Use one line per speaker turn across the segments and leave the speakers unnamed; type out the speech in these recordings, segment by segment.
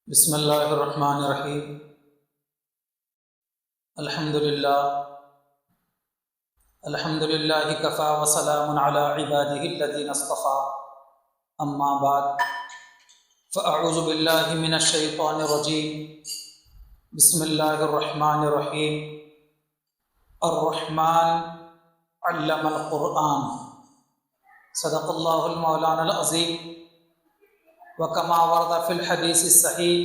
بسم اللہ الرحمن الرحیم۔ الحمد للہ کفا وسلام علی عبادہ الذین اصطفیٰ، اما بعد فاعوذ باللہ من الشیطان الرجیم۔ بسم اللہ الرحمن الرحیم۔ الرحمن علم القرآن، صدق اللہ المولانا العظیم۔ وکما ورد فی الحدیث الصحیح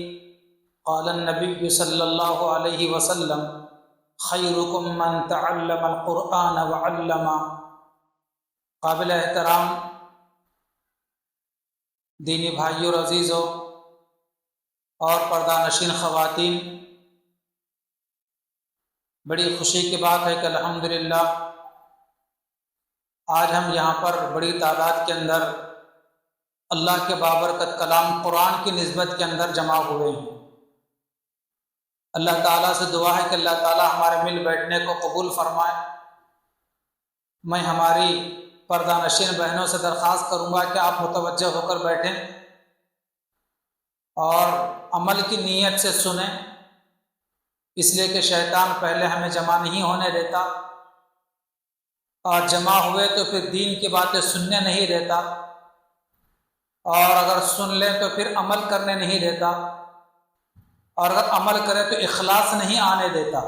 قال النبی صلی اللہ علیہ وسلم خیرکم من تعلم القرآن وعلم۔ قابل احترام دینی بھائیوں اور عزیزوں اور پردہ نشین خواتین، بڑی خوشی کی بات ہے کہ الحمدللہ آج ہم یہاں پر بڑی تعداد کے اندر اللہ کے بابرکت کلام قرآن کی نسبت کے اندر جمع ہوئے ہیں۔ اللہ تعالیٰ سے دعا ہے کہ اللہ تعالیٰ ہمارے مل بیٹھنے کو قبول فرمائے۔ میں ہماری پردہ نشین بہنوں سے درخواست کروں گا کہ آپ متوجہ ہو کر بیٹھیں اور عمل کی نیت سے سنیں، اس لیے کہ شیطان پہلے ہمیں جمع نہیں ہونے دیتا، اور جمع ہوئے تو پھر دین کی باتیں سننے نہیں دیتا، اور اگر سن لیں تو پھر عمل کرنے نہیں دیتا، اور اگر عمل کرے تو اخلاص نہیں آنے دیتا،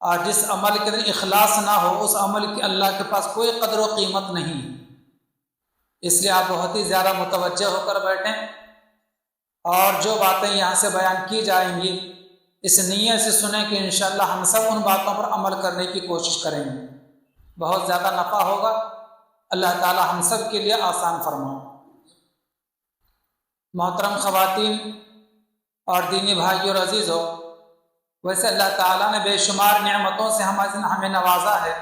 اور جس عمل کے اندر اخلاص نہ ہو اس عمل کی اللہ کے پاس کوئی قدر و قیمت نہیں۔ اس لیے آپ بہت ہی زیادہ متوجہ ہو کر بیٹھیں، اور جو باتیں یہاں سے بیان کی جائیں گی اس نیت سے سنیں کہ انشاءاللہ ہم سب ان باتوں پر عمل کرنے کی کوشش کریں گے، بہت زیادہ نفع ہوگا۔ اللہ تعالی ہم سب کے لیے آسان فرمائے۔ محترم خواتین اور دینی بھائیوں اور عزیزوں، ویسے اللہ تعالیٰ نے بے شمار نعمتوں سے ہمیں نوازا ہے۔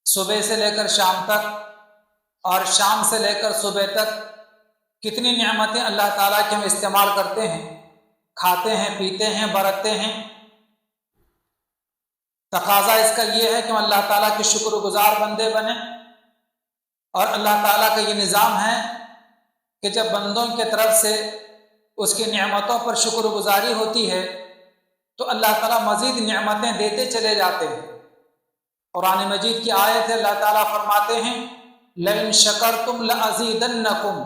صبح سے لے کر شام تک اور شام سے لے کر صبح تک کتنی نعمتیں اللہ تعالیٰ کے ہم استعمال کرتے ہیں، کھاتے ہیں، پیتے ہیں، برتتے ہیں۔ تقاضا اس کا یہ ہے کہ ہم اللہ تعالیٰ کے شکر گزار بندے بنیں، اور اللہ تعالیٰ کا یہ نظام ہے کہ جب بندوں کی طرف سے اس کی نعمتوں پر شکر گزاری ہوتی ہے تو اللہ تعالیٰ مزید نعمتیں دیتے چلے جاتے ہیں۔ قرآن مجید کی آیت ہے، اللہ تعالیٰ فرماتے ہیں لَإِن شَكَرْتُمْ لَأَزِيدَنَّكُمْ،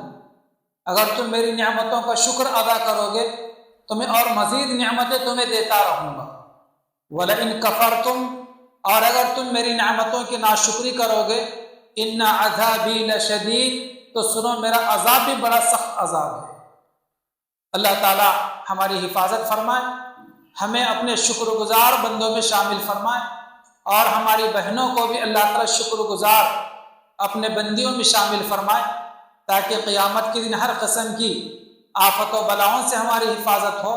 اگر تم میری نعمتوں کا شکر ادا کرو گے تو میں اور مزید نعمتیں تمہیں دیتا رہوں گا۔ وَلَئِن كَفَرْتُمْ، اور اگر تم میری نعمتوں کی ناشکری کرو گے إِنَّ عَذَابِي لَشَدِيدٌ، تو سنو میرا عذاب بھی بڑا سخت عذاب ہے۔ اللہ تعالیٰ ہماری حفاظت فرمائے، ہمیں اپنے شکر گزار بندوں میں شامل فرمائے، اور ہماری بہنوں کو بھی اللہ تعالیٰ شکر گزار اپنے بندیوں میں شامل فرمائے، تاکہ قیامت کے دن ہر قسم کی آفت و بلاؤں سے ہماری حفاظت ہو،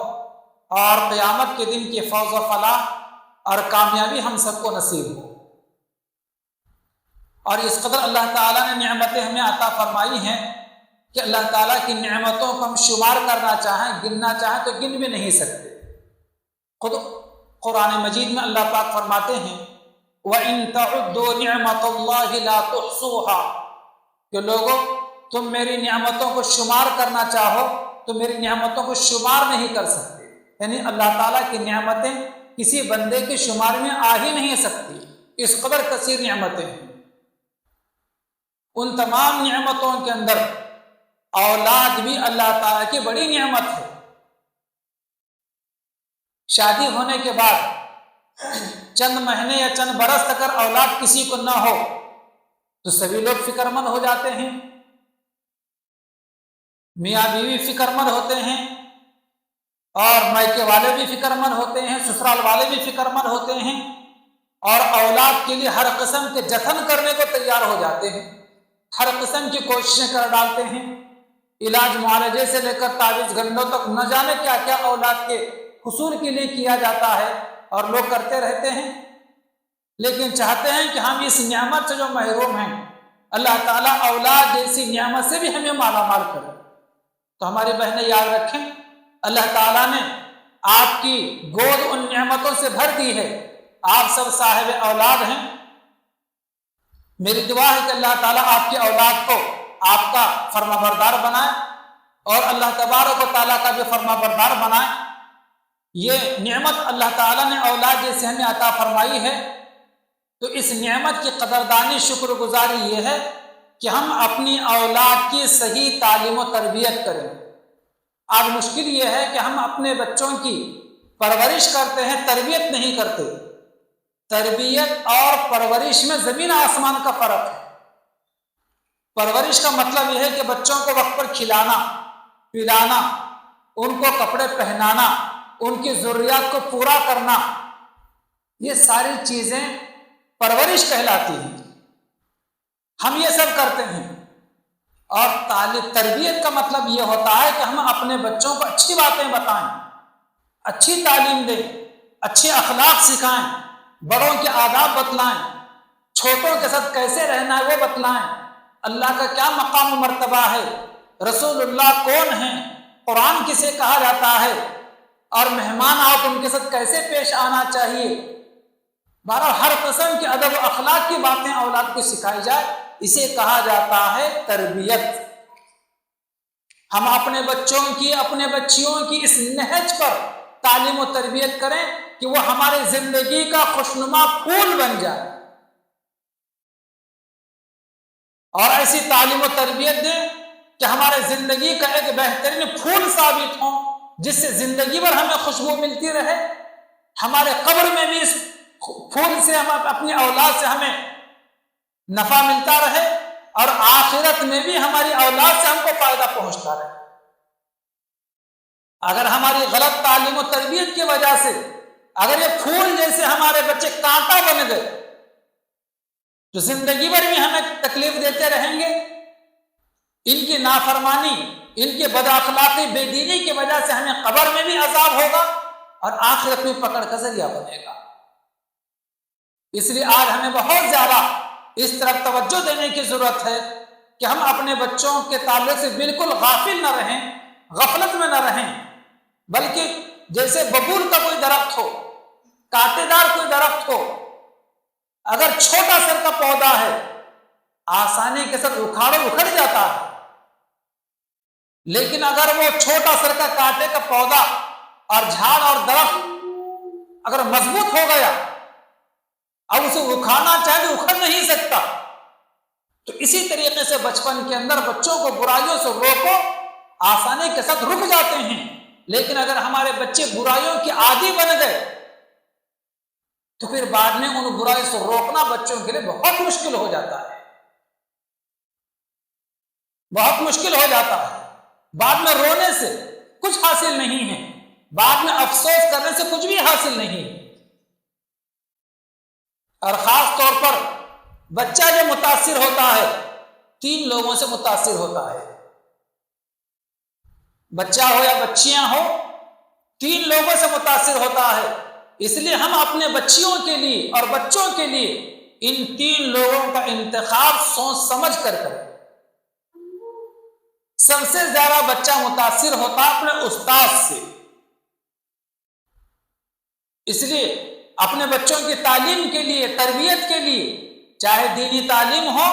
اور قیامت کے دن کی فوز و فلاح اور کامیابی ہم سب کو نصیب ہو۔ اور اس قدر اللہ تعالیٰ نے نعمتیں ہمیں عطا فرمائی ہیں کہ اللہ تعالیٰ کی نعمتوں کو ہم شمار کرنا چاہیں، گننا چاہیں تو گن بھی نہیں سکتے۔ خود قرآن مجید میں اللہ پاک فرماتے ہیں وَإِن تَعُدُّوا نِعْمَةَ اللَّهِ لَا تُحْصُوهَا، کہ لوگوں تم میری نعمتوں کو شمار کرنا چاہو تو میری نعمتوں کو شمار نہیں کر سکتے، یعنی اللہ تعالیٰ کی نعمتیں کسی بندے کے شمار میں آ ہی نہیں سکتی، اس قدر کثیر نعمتیں ہیں۔ ان تمام نعمتوں کے اندر اولاد بھی اللہ تعالیٰ کی بڑی نعمت ہے۔ شادی ہونے کے بعد چند مہینے یا چند برس تک اگر اولاد کسی کو نہ ہو تو سبھی لوگ فکر مند ہو جاتے ہیں، میاں بیوی فکر مند ہوتے ہیں، اور میکے والے بھی فکر مند ہوتے ہیں، سسرال والے بھی فکر مند ہوتے ہیں، اور اولاد کے لیے ہر قسم کے جتن کرنے کو تیار ہو جاتے ہیں، ہر قسم کی کوششیں کر ڈالتے ہیں، علاج معالجے سے لے کر تعویذ گنڈوں تک نہ جانے کیا کیا اولاد کے حصول کے لیے کیا جاتا ہے، اور لوگ کرتے رہتے ہیں، لیکن چاہتے ہیں کہ ہم اس نعمت سے جو محروم ہیں اللہ تعالیٰ اولاد جیسی نعمت سے بھی ہمیں مالا مال کرے۔ تو ہماری بہنیں یاد رکھیں، اللہ تعالیٰ نے آپ کی گود ان نعمتوں سے بھر دی ہے، آپ سب صاحب اولاد ہیں۔ میری دعا ہے کہ اللہ تعالیٰ آپ کی اولاد کو آپ کا فرمانبردار بنائے، اور اللہ تبارک و تعالیٰ کا بھی فرما بردار بنائیں۔ یہ نعمت اللہ تعالیٰ نے اولاد جیسے ہمیں عطا فرمائی ہے، تو اس نعمت کی قدردانی شکر گزاری یہ ہے کہ ہم اپنی اولاد کی صحیح تعلیم و تربیت کریں۔ آج مشکل یہ ہے کہ ہم اپنے بچوں کی پرورش کرتے ہیں، تربیت نہیں کرتے۔ تربیت اور پرورش میں زمین آسمان کا فرق ہے۔ پرورش کا مطلب یہ ہے کہ بچوں کو وقت پر کھلانا، پلانا، ان کو کپڑے پہنانا، ان کی ضروریات کو پورا کرنا، یہ ساری چیزیں پرورش کہلاتی ہیں۔ ہم یہ سب کرتے ہیں۔ اور تربیت کا مطلب یہ ہوتا ہے کہ ہم اپنے بچوں کو اچھی باتیں بتائیں، اچھی تعلیم دیں، اچھے اخلاق سکھائیں، بڑوں کے آداب بتلائیں، چھوٹوں کے ساتھ کیسے رہنا ہے وہ بتلائیں، اللہ کا کیا مقام و مرتبہ ہے، رسول اللہ کون ہیں، قرآن کسے کہا جاتا ہے، اور مہمان آؤ تو ان کے ساتھ کیسے پیش آنا چاہیے۔ بہرحال ہر قسم کے ادب و اخلاق کی باتیں اولاد کو سکھائی جائے، اسے کہا جاتا ہے تربیت۔ ہم اپنے بچوں کی، اپنے بچیوں کی اس نہج پر تعلیم و تربیت کریں کہ وہ ہمارے زندگی کا خوشنما پھول بن جائے، اور ایسی تعلیم و تربیت دیں کہ ہمارے زندگی کا ایک بہترین پھول ثابت ہوں، جس سے زندگی بھر ہمیں خوشبو ملتی رہے، ہمارے قبر میں بھی اس پھول سے، ہم اپنی اولاد سے ہمیں نفع ملتا رہے، اور آخرت میں بھی ہماری اولاد سے ہم کو فائدہ پہنچتا رہے۔ اگر ہماری غلط تعلیم و تربیت کی وجہ سے اگر یہ پھول جیسے ہمارے بچے کانٹا بن گئے تو زندگی بھر بھی ہمیں تکلیف دیتے رہیں گے۔ ان کی نافرمانی، ان کی بد اخلاقی، بے دینی کی وجہ سے ہمیں قبر میں بھی عذاب ہوگا اور آخرت میں پکڑ کا ذریعہ بنے گا۔ اس لیے آج ہمیں بہت زیادہ اس طرف توجہ دینے کی ضرورت ہے کہ ہم اپنے بچوں کے تعلق سے بالکل غافل نہ رہیں، غفلت میں نہ رہیں، بلکہ جیسے ببول کا کوئی درخت ہو، کانٹے دار کوئی درخت ہو، اگر چھوٹا سر کا پودا ہے آسانی کے ساتھ اکھڑ جاتا ہے، لیکن اگر وہ چھوٹا سر کا کانٹے کا پودا اور جھاڑ اور درخت اگر مضبوط ہو گیا، اب اسے اکھاڑنا چاہے تو اکھڑ نہیں سکتا۔ تو اسی طریقے سے بچپن کے اندر بچوں کو برائیوں سے روکو، آسانی کے ساتھ رک جاتے ہیں، لیکن اگر ہمارے بچے برائیوں کے عادی بن گئے تو پھر بعد میں ان برائیوں سے روکنا بچوں کے لیے بہت مشکل ہو جاتا ہے، بہت مشکل ہو جاتا ہے۔ بعد میں رونے سے کچھ حاصل نہیں ہے، بعد میں افسوس کرنے سے کچھ بھی حاصل نہیں ہے۔ اور خاص طور پر بچہ جو متاثر ہوتا ہے 3 لوگوں سے متاثر ہوتا ہے، بچہ ہو یا بچیاں ہو 3 لوگوں سے متاثر ہوتا ہے۔ اس لیے ہم اپنے بچیوں کے لیے اور بچوں کے لیے ان 3 لوگوں کا انتخاب سوچ سمجھ کر کریں۔ سب سے زیادہ بچہ متاثر ہوتا ہے اپنے استاد سے، اس لیے اپنے بچوں کی تعلیم کے لیے، تربیت کے لیے، چاہے دینی تعلیم ہو،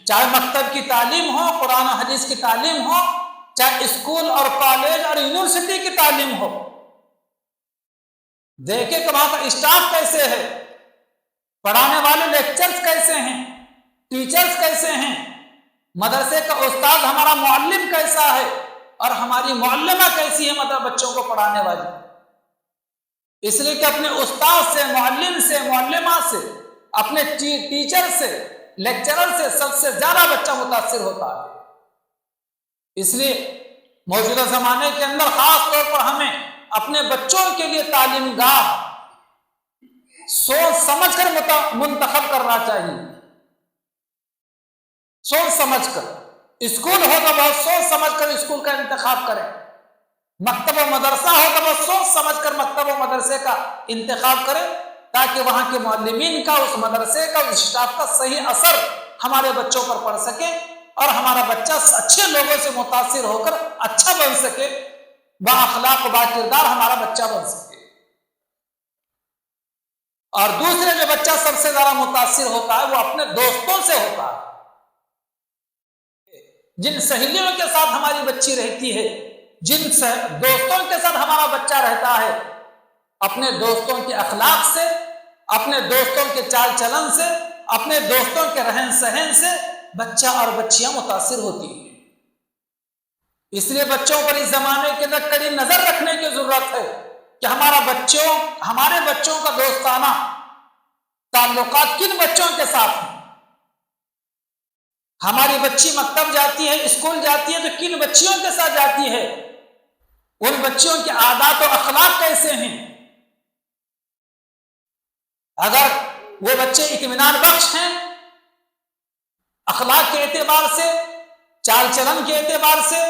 چاہے مکتب کی تعلیم ہو، قرآن و حدیث کی تعلیم ہو، چاہے اسکول اور کالج اور یونیورسٹی کی تعلیم ہو، دیکھیں کہ وہاں کا اسٹاف کیسے ہے، پڑھانے والے لیکچرز کیسے ہیں، ٹیچرز کیسے ہیں، مدرسے کا استاد ہمارا معلم کیسا ہے، اور ہماری معلمہ کیسی ہے مطلب بچوں کو پڑھانے والی۔ اس لیے کہ اپنے استاد سے، معلم سے، معلمہ سے، اپنے ٹیچر سے، لیکچرر سے سب سے زیادہ بچہ متاثر ہوتا ہے۔ اس لیے موجودہ زمانے کے اندر خاص طور پر ہمیں اپنے بچوں کے لیے تعلیم گاہ سوچ سمجھ کر منتخب کرنا چاہیے، سوچ سمجھ کر۔ اسکول ہو تو بہت سوچ سمجھ کر اسکول کا انتخاب کریں، مکتب و مدرسہ ہو تو بہت سوچ سمجھ کر مکتب و مدرسے کا انتخاب کریں، تاکہ وہاں کے معلمین کا، اس مدرسے کا، اس اسٹاف کا صحیح اثر ہمارے بچوں پر پڑ سکے، اور ہمارا بچہ اچھے لوگوں سے متاثر ہو کر اچھا بن سکے، با اخلاق و با کردار ہمارا بچہ بن سکے۔ اور دوسرے جو بچہ سب سے زیادہ متاثر ہوتا ہے وہ اپنے دوستوں سے ہوتا ہے۔ جن سہیلیوں کے ساتھ ہماری بچی رہتی ہے، جن دوستوں کے ساتھ ہمارا بچہ رہتا ہے، اپنے دوستوں کے اخلاق سے، اپنے دوستوں کے چال چلن سے، اپنے دوستوں کے رہن سہن سے بچہ اور بچیاں متاثر ہوتی ہیں۔ اس لیے بچوں پر اس زمانے کے اندر کڑی نظر رکھنے کی ضرورت ہے کہ ہمارے بچوں کا دوستانہ تعلقات کن بچوں کے ساتھ ہیں۔ ہماری بچی مکتب جاتی ہے، اسکول جاتی ہے، تو کن بچیوں کے ساتھ جاتی ہے، ان بچیوں کے عادات و اخلاق کیسے ہیں۔ اگر وہ بچے اطمینان بخش ہیں، اخلاق کے اعتبار سے، چال چلن کے اعتبار سے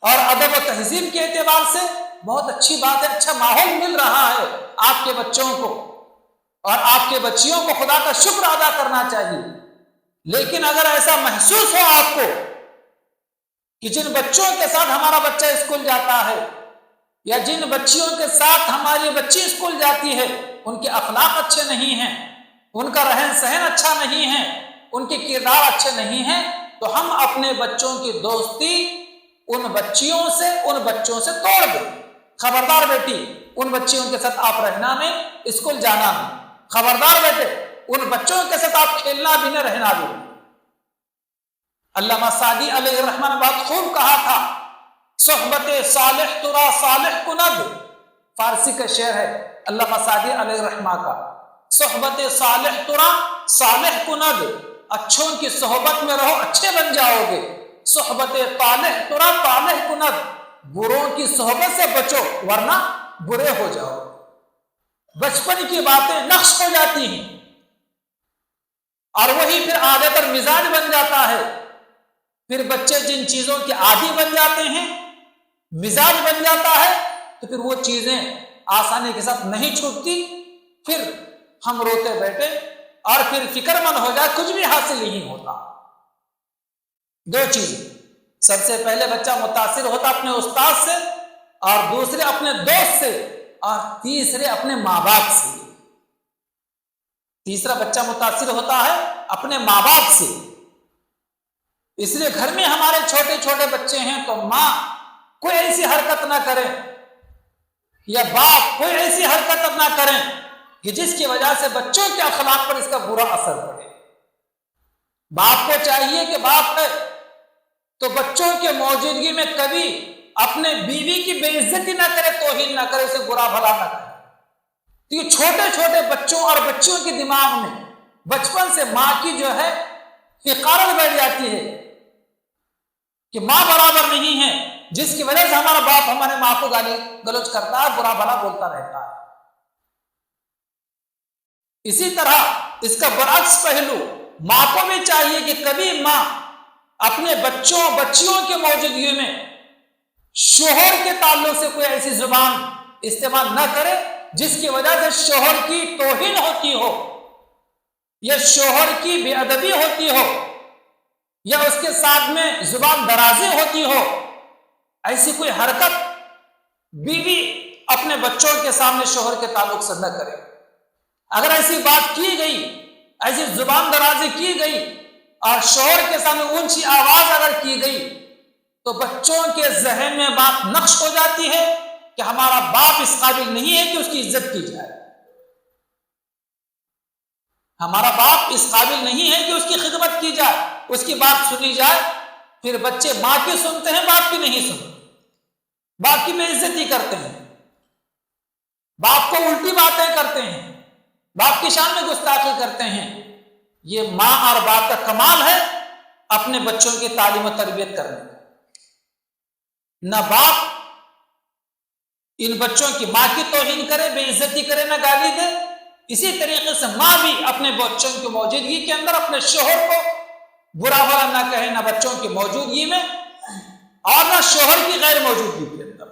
اور ادب و تہذیب کے اعتبار سے، بہت اچھی بات ہے، اچھا ماحول مل رہا ہے آپ کے بچوں کو، اور آپ کے بچیوں کو خدا کا شکر ادا کرنا چاہیے۔ لیکن اگر ایسا محسوس ہو آپ کو کہ جن بچوں کے ساتھ ہمارا بچہ اسکول جاتا ہے یا جن بچیوں کے ساتھ ہماری بچی اسکول جاتی ہے ان کے اخلاق اچھے نہیں ہیں، ان کا رہن سہن اچھا نہیں ہے، ان کے کردار اچھے نہیں ہیں، تو ہم اپنے بچوں کی دوستی ان بچوں سے توڑ دیں۔ خبردار بیٹی، ان بچیوں کے ساتھ آپ رہنا نہیں، اسکول جانا نہیں۔ خبردار بیٹے، ان بچوں کے ساتھ آپ کھیلنا بھی نہیں، رہنا بھی نہیں۔ علامہ سعدی علیہ الرحمہ نے بہت خوب کہا تھا، صحبت صالح ترا صالح کند، فارسی کا شعر ہے علامہ سعدی علیہ الرحمہ کا، صحبت صالح ترا صالح کند، اچھوں کی صحبت میں رہو اچھے بن جاؤ گے، صحبت طالح ترا طالح کند، بروں کی صحبت سے بچو ورنہ برے ہو جاؤ۔ بچپن کی باتیں نقش ہو جاتی ہیں اور وہی پھر عادت اور مزاج بن جاتا ہے۔ پھر بچے جن چیزوں کے عادی بن جاتے ہیں، مزاج بن جاتا ہے، تو پھر وہ چیزیں آسانی کے ساتھ نہیں چھوٹتی، پھر ہم روتے بیٹھے اور پھر فکر مند ہو جائے، کچھ بھی حاصل نہیں ہوتا۔ دو چیزیں، سب سے پہلے بچہ متاثر ہوتا اپنے استاد سے، اور دوسرے اپنے دوست سے، اور تیسرے اپنے ماں باپ سے۔ تیسرا بچہ متاثر ہوتا ہے اپنے ماں باپ سے۔ اس لیے گھر میں ہمارے چھوٹے چھوٹے بچے ہیں تو ماں کوئی ایسی حرکت نہ کرے یا باپ کوئی ایسی حرکت نہ کریں کہ جس کی وجہ سے بچوں کے اخلاق پر اس کا برا اثر پڑے۔ باپ کو چاہیے کہ باپ ہے تو بچوں کے موجودگی میں کبھی اپنے بیوی کی بے عزتی نہ کرے، توہین نہ کرے، اسے برا بھلا نہ کرے۔ تو یہ چھوٹے چھوٹے بچوں اور بچیوں کے دماغ میں بچپن سے ماں کی جو ہے حقارت بیٹھ جاتی ہے کہ ماں برابر نہیں ہے، جس کی وجہ سے ہمارا باپ ہمارے ماں کو گالی گلوچ کرتا ہے، برا بھلا بولتا رہتا ہے۔ اسی طرح اس کا برعکس پہلو، ماں کو بھی چاہیے کہ کبھی ماں اپنے بچوں بچیوں کے موجودگی میں شوہر کے تعلق سے کوئی ایسی زبان استعمال نہ کرے جس کی وجہ سے شوہر کی توہین ہوتی ہو، یا شوہر کی بے ادبی ہوتی ہو، یا اس کے ساتھ میں زبان درازی ہوتی ہو۔ ایسی کوئی حرکت بیوی اپنے بچوں کے سامنے شوہر کے تعلق سے نہ کرے۔ اگر ایسی بات کی گئی، ایسی زبان درازی کی گئی اور شوہر کے سامنے اونچی آواز اگر کی گئی تو بچوں کے ذہن میں بات نقش ہو جاتی ہے کہ ہمارا باپ اس قابل نہیں ہے کہ اس کی عزت کی جائے، ہمارا باپ اس قابل نہیں ہے کہ اس کی خدمت کی جائے، اس کی بات سنی جائے۔ پھر بچے ماں کی سنتے ہیں، باپ کی نہیں سنتے، باپ کی بے عزتی کرتے ہیں، باپ کو الٹی باتیں کرتے ہیں، باپ کی شان میں گستاخی کرتے ہیں۔ یہ ماں اور باپ کا کمال ہے اپنے بچوں کی تعلیم و تربیت کرنے کا۔ نہ باپ ان بچوں کی ماں کی توہین کرے، بے عزتی کرے، نہ گالی دے، اسی طریقے سے ماں بھی اپنے بچوں کی موجودگی کے اندر اپنے شوہر کو برا بھلا نہ کہے، نہ بچوں کی موجودگی میں اور نہ شوہر کی غیر موجودگی کے اندر۔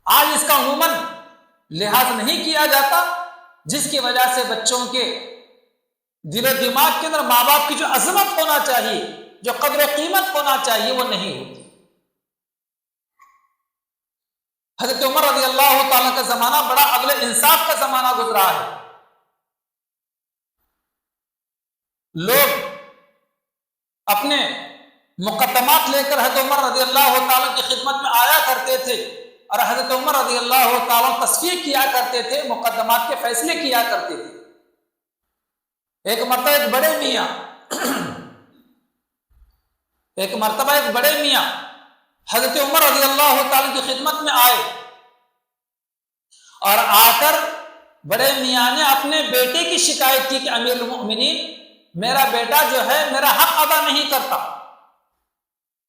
آج اس کا عموماً لحاظ نہیں کیا جاتا، جس کی وجہ سے بچوں کے دل و دماغ کے اندر ماں باپ کی جو عظمت ہونا چاہیے، جو قدر و قیمت ہونا چاہیے، وہ نہیں ہوتی۔ حضرت عمر رضی اللہ تعالیٰ کا زمانہ بڑا عدل انصاف کا زمانہ گزرا ہے۔ لوگ اپنے مقدمات لے کر حضرت عمر رضی اللہ تعالیٰ کی خدمت میں آیا کرتے تھے، اور حضرت عمر رضی اللہ تعالیٰ تصفیہ کیا کرتے تھے، مقدمات کے فیصلے کیا کرتے تھے۔ ایک مرتبہ ایک بڑے میاں حضرت عمر رضی اللہ تعالیٰ کی خدمت میں آئے، اور آ کر بڑے میاں نے اپنے بیٹے کی شکایت کی کہ امیر المؤمنین، میرا بیٹا جو ہے میرا حق ادا نہیں کرتا۔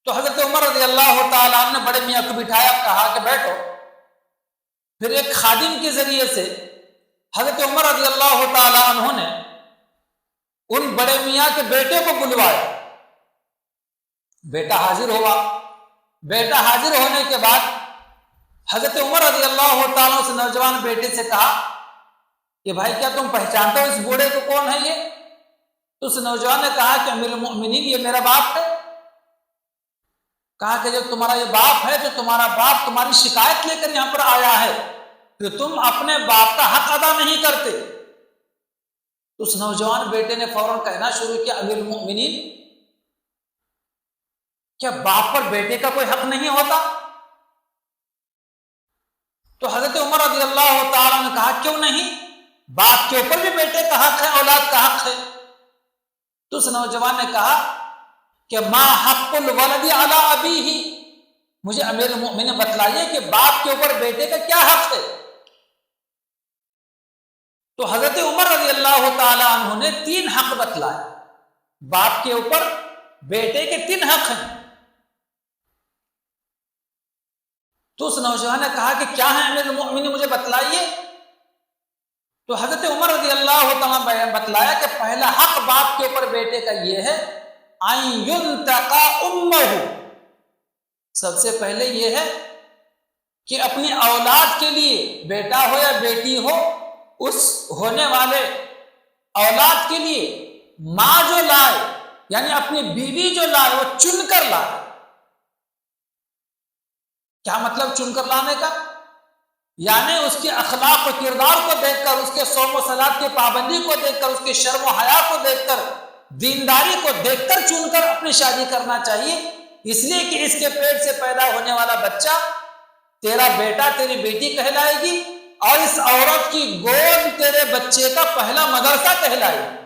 تو حضرت عمر رضی اللہ تعالیٰ نے بڑے میاں کو بٹھایا، کہا کہ بیٹھو۔ پھر ایک خادم کے ذریعے سے حضرت عمر رضی اللہ تعالیٰ عنہ نے ان بڑے میاں کے بیٹے کو بلوایا۔ بیٹا حاضر ہوا۔ بیٹا حاضر ہونے کے بعد حضرت عمر رضی اللہ تعالیٰ اس نوجوان بیٹے سے کہا کہ بھائی کیا تم پہچانتے ہو اس بوڑھے کو، کون ہے یہ؟ تو اس نوجوان نے کہا کہ امیر المؤمنین یہ میرا باپ ہے۔ کہا کہ جب تمہارا یہ باپ ہے تو تمہارا باپ تمہاری شکایت لے کر یہاں پر آیا ہے کہ تم اپنے باپ کا حق ادا نہیں کرتے۔ تو اس نوجوان بیٹے نے فوراً کہنا شروع کیا، امیر المؤمنین کیا باپ پر بیٹے کا کوئی حق نہیں ہوتا؟ تو حضرت عمر رضی اللہ تعالیٰ نے کہا کیوں نہیں، باپ کے اوپر بھی بیٹے کا حق ہے، اولاد کا حق ہے۔ تو اس نوجوان نے کہا کہ ما حق الولد علی ابیہ، مجھے امیر المؤمنین بتلائیے کہ باپ کے اوپر بیٹے کا کیا حق ہے۔ تو حضرت عمر رضی اللہ تعالی عنہ نے 3 حق بتلائے، باپ کے اوپر بیٹے کے 3 حق ہیں۔ تو اس نوجوان نے کہا کہ کیا ہے امیر المؤمنین، مجھے بتلائیے۔ تو حضرت عمر رضی اللہ تعالیٰ بتلایا کہ پہلا حق باپ کے اوپر بیٹے کا یہ ہے ان ينتقى امه، سب سے پہلے یہ ہے کہ اپنی اولاد کے لیے، بیٹا ہو یا بیٹی ہو، اس ہونے والے اولاد کے لیے ماں جو لائے، یعنی اپنی بیوی جو لائے وہ چن کر لائے۔ کیا مطلب چن کر لانے کا؟ یعنی اس کے اخلاق و کردار کو دیکھ کر، اس کے صوم و صلاۃ کی پابندی کو دیکھ کر، اس کے شرم و حیا کو دیکھ کر، دینداری کو دیکھ کر چن کر اپنی شادی کرنا چاہیے، اس لیے کہ اس کے پیٹ سے پیدا ہونے والا بچہ تیرا بیٹا تیری بیٹی کہلائے گی، اور اس عورت کی گود تیرے بچے کا پہلا مدرسہ کہلائے گی۔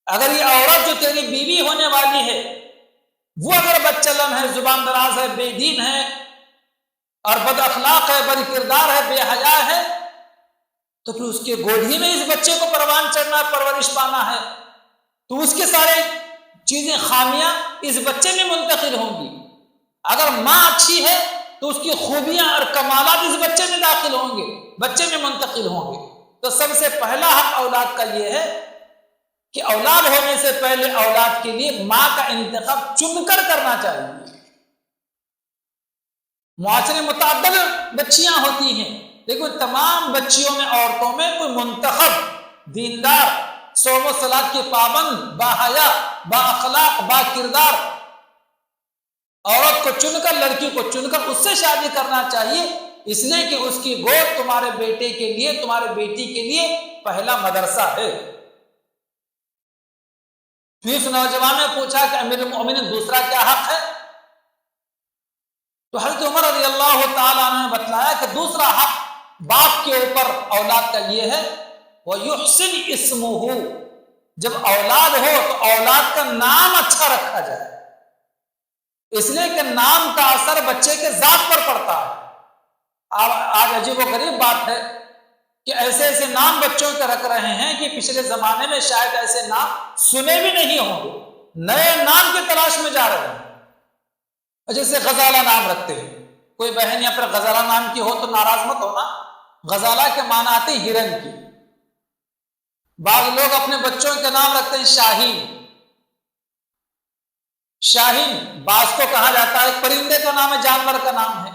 اگر یہ عورت جو تیری بیوی ہونے والی ہے وہ اگر بدچلن ہے، زبان دراز ہے، بے دین ہے اور بد اخلاق ہے، بد کردار ہے، بے حیا ہے، تو پھر اس کے گود ہی میں اس بچے کو پروان چڑھنا، پرورش پانا ہے، تو اس کے سارے چیزیں، خامیاں اس بچے میں منتقل ہوں گی۔ اگر ماں اچھی ہے تو اس کی خوبیاں اور کمالات اس بچے میں داخل ہوں گے، بچے میں منتقل ہوں گے۔ تو سب سے پہلا حق اولاد کا یہ ہے کہ اولاد ہونے سے پہلے اولاد کے لیے ماں کا انتخاب چن کر کرنا چاہیے۔ معاشرے میں متعدد بچیاں ہوتی ہیں، لیکن تمام بچیوں میں، عورتوں میں کوئی منتخب، دیندار، صوم و صلاۃ کی پابند، باحیا، با اخلاق، با کردار عورت کو چن کر، لڑکی کو چن کر اس سے شادی کرنا چاہیے، اس لیے کہ اس کی گود تمہارے بیٹے کے لیے، تمہارے بیٹی کے لیے پہلا مدرسہ ہے۔ پھر اس نوجوان نے پوچھا کہ امیر المؤمنین دوسرا کیا حق ہے؟ تو حضرت عمر رضی اللہ تعالیٰ عنہ نے بتلایا کہ دوسرا حق باپ کے اوپر اولاد کا یہ ہے وَيُحْسِنْ اسْمُهُ، جب اولاد ہو تو اولاد کا نام اچھا رکھا جائے، اس لیے کہ نام کا اثر بچے کے ذات پر پڑتا ہے۔ آج عجیب و غریب بات ہے کہ ایسے ایسے نام بچوں کے رکھ رہے ہیں کہ پچھلے زمانے میں شاید ایسے نام سنے بھی نہیں ہوں گے، نئے نام کی تلاش میں جا رہے ہیں۔ جیسے غزالہ نام رکھتے ہیں، کوئی بہن یا پھر غزالہ نام کی ہو تو ناراض مت ہونا، غزالہ کے معنی آتے ہیں ہرن کی۔ بعض لوگ اپنے بچوں کے نام رکھتے ہیں شاہین۔ شاہین باز کو کہا جاتا ہے، پرندے کا نام ہے، جانور کا نام ہے۔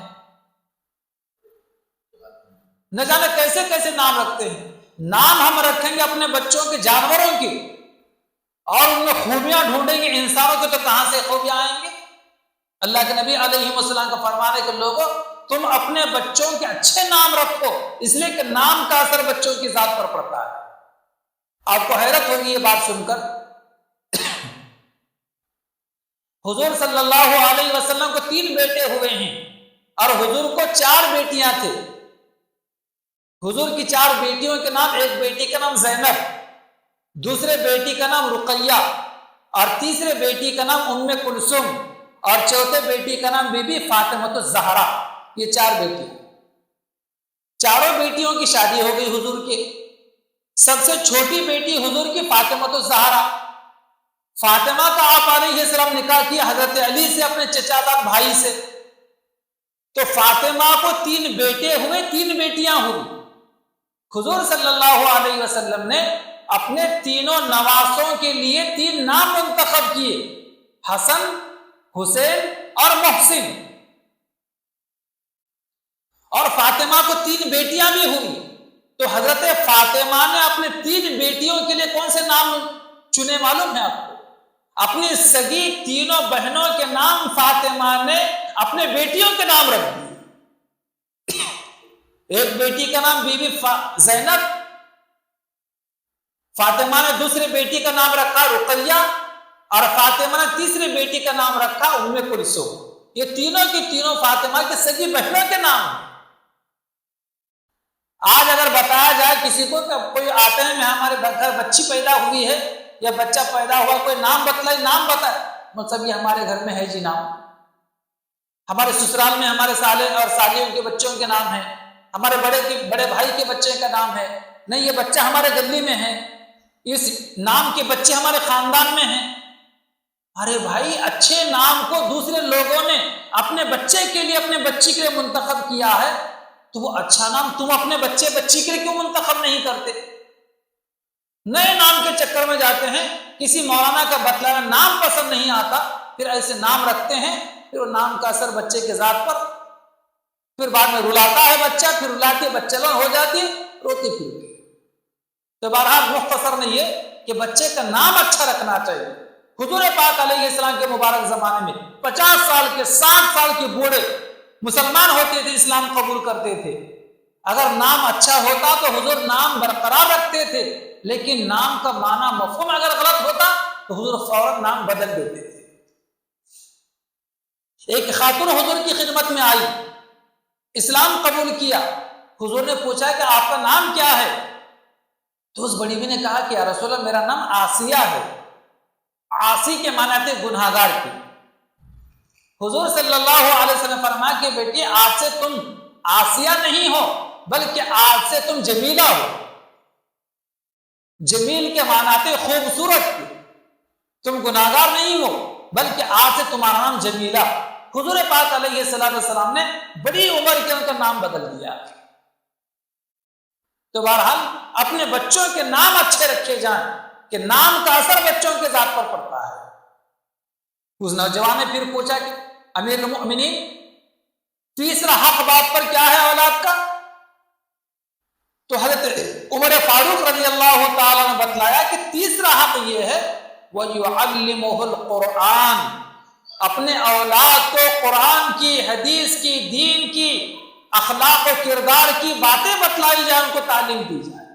نہ جانے کیسے کیسے نام رکھتے ہیں۔ نام ہم رکھیں گے اپنے بچوں کے جانوروں کی، اور ان میں خوبیاں ڈھونڈیں گے انسانوں کے، تو کہاں سے خوبیاں آئیں گے؟ اللہ کے نبی علیہ السلام کا فرمانے کہ لوگوں تم اپنے بچوں کے اچھے نام رکھو، اس لیے کہ نام کا اثر بچوں کی ذات پر پڑتا ہے۔ آپ کو حیرت ہوگی یہ بات سن کر حضور صلی اللہ علیہ وسلم کو 3 بیٹے ہوئے ہیں اور حضور کو 4 بیٹیاں تھے. حضور کی 4 بیٹیوں کے نام، ایک بیٹی کا نام زینب، دوسرے بیٹی کا نام رقیہ، اور تیسرے بیٹی کا نام ام کلثوم، اور چوتھے بیٹی کا نام بی بی فاطمہ الزہرا. یہ 4 بیٹی، چاروں بیٹیوں کی شادی ہو گئی حضور کے. سب سے چھوٹی بیٹی حضور کی فاطمہ الزہرا. فاطمہ کا آپ علیہ السلام نکاح کیا حضرت علی سے، اپنے چچا زاد بھائی سے. تو فاطمہ کو 3 بیٹے ہوئے، 3 بیٹیاں ہوئی. حضور صلی اللہ علیہ وسلم نے اپنے تینوں نواسوں کے لیے 3 نام منتخب کیے، حسن، حسین اور محسن. اور فاطمہ کو 3 بیٹیاں بھی ہوئی. تو حضرت فاطمہ نے اپنے 3 بیٹیوں کے لیے کون سے نام چنے معلوم ہے آپ کو؟ اپنی سگی تینوں بہنوں کے نام فاطمہ نے اپنے بیٹیوں کے نام رکھ دیے. ایک بیٹی کا نام بی بی زینب، فاطمہ نے دوسری بیٹی کا نام رکھا رقیہ، اور فاطمہ نے تیسری بیٹی کا نام رکھا ام کلثوم. یہ تینوں کی تینوں فاطمہ کی سگی بہنوں کے نام ہیں. آج اگر بتایا جائے کسی کو کہ کوئی آتے ہیں، ہمارے گھر بچی پیدا ہوئی ہے یا بچہ پیدا ہوا، کوئی نام بتلائے، نام بتائے، مطلب یہ ہمارے گھر میں ہے جی نام، ہمارے سسرال میں ہمارے سالے اور سالیوں کے بچوں کے نام ہیں، ہمارے بڑے بھائی کے بچے کا نام ہے. نہیں، یہ بچہ ہمارے گلی میں ہے، اس نام کے بچے ہمارے خاندان میں ہیں. ارے بھائی، اچھے نام کو دوسرے لوگوں نے اپنے بچے کے لیے، اپنے بچی کے لیے منتخب کیا ہے، تو وہ اچھا نام تم اپنے بچے بچی کے لیے کیوں منتخب نہیں کرتے؟ نئے نام کے چکر میں جاتے ہیں. کسی مولانا کا بتلایا نام پسند نہیں آتا، پھر ایسے نام رکھتے ہیں، پھر وہ نام کا اثر بچے کے ذات پر، پھر بعد میں رلاتا ہے بچہ، پھر رلاتی بچہ ہو جاتی، روتی پھرتی. تو بہرحال مختصر میں یہ کہ بچے کا نام اچھا رکھنا چاہیے. حضور پاک علیہ السلام کے مبارک زمانے میں 50 سال کے 60 سال کے بوڑھے مسلمان ہوتے تھے، اسلام قبول کرتے تھے. اگر نام اچھا ہوتا تو حضور نام برقرار رکھتے تھے، لیکن نام کا معنی مفہوم اگر غلط ہوتا تو حضور فوراً نام بدل دیتے تھے. ایک خاتون حضور کی خدمت میں آئی، اسلام قبول کیا. حضور نے پوچھا کہ آپ کا نام کیا ہے؟ تو اس بڑی بھی نے کہا کہ یا رسول اللہ، میرا نام آسیہ ہے. آسی کے معنی تھے گناہگار کی. حضور صلی اللہ علیہ وسلم فرمایا کہ بیٹی، آج سے تم آسیہ نہیں ہو، بلکہ آج سے تم جمیلہ ہو. جمیل کے معنی تھے خوبصورت کی. تم گناہگار نہیں ہو، بلکہ آج سے تمہارا نام جمیلہ. حضور پاک علیہ السلام نے بڑی عمر کے ان کا نام بدل دیا. تو بہرحال اپنے بچوں کے نام اچھے رکھے جائیں کہ نام کا اثر بچوں کے ذات پر پڑتا ہے. اس نوجوان نے پھر پوچھا کہ امیر المؤمنین، تیسرا حق باپ پر کیا ہے اولاد کا؟ تو حضرت عمر فاروق رضی اللہ تعالیٰ نے بتلایا کہ تیسرا حق یہ ہے وَيُعَلِّمُهُ الْقُرْآنِ، اپنے اولاد کو قرآن کی، حدیث کی، دین کی، اخلاق و کردار کی باتیں بتلائی جائیں، ان کو تعلیم دی جائے.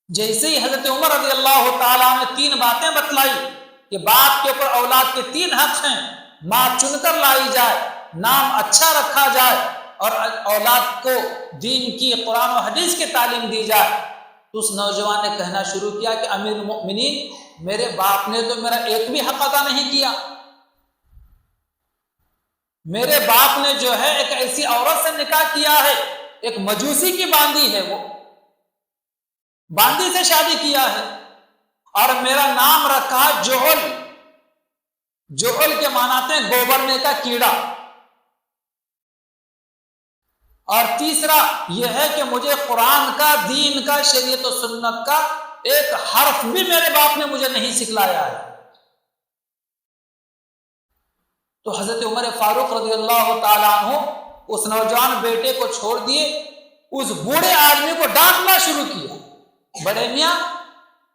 جیسے ہی حضرت عمر رضی اللہ تعالیٰ نے 3 باتیں بتلائی کہ باپ کے اوپر اولاد کے 3 حق ہیں، ماں چن کر لائی جائے، نام اچھا رکھا جائے، اور اولاد کو دین کی، قرآن و حدیث کی تعلیم دی جائے. تو اس نوجوان نے کہنا شروع کیا کہ امیر المؤمنین، میرے باپ نے تو میرا ایک بھی حق ادا نہیں کیا. میرے باپ نے جو ہے ایک ایسی عورت سے نکاح کیا ہے، ایک مجوسی کی باندی ہے، وہ باندی سے شادی کیا ہے، اور میرا نام رکھا جعل. جعل کے معنی ہیں گوبرنے کا کیڑا. اور تیسرا یہ ہے کہ مجھے قرآن کا، دین کا، شریعت و سنت کا ایک حرف بھی میرے باپ نے مجھے نہیں سکھلایا ہے. تو حضرت عمر فاروق رضی اللہ تعالیٰ عنہ اس نوجوان بیٹے کو چھوڑ دیے، اس بوڑھے آدمی کو ڈانٹنا شروع کیا. بڑے میاں،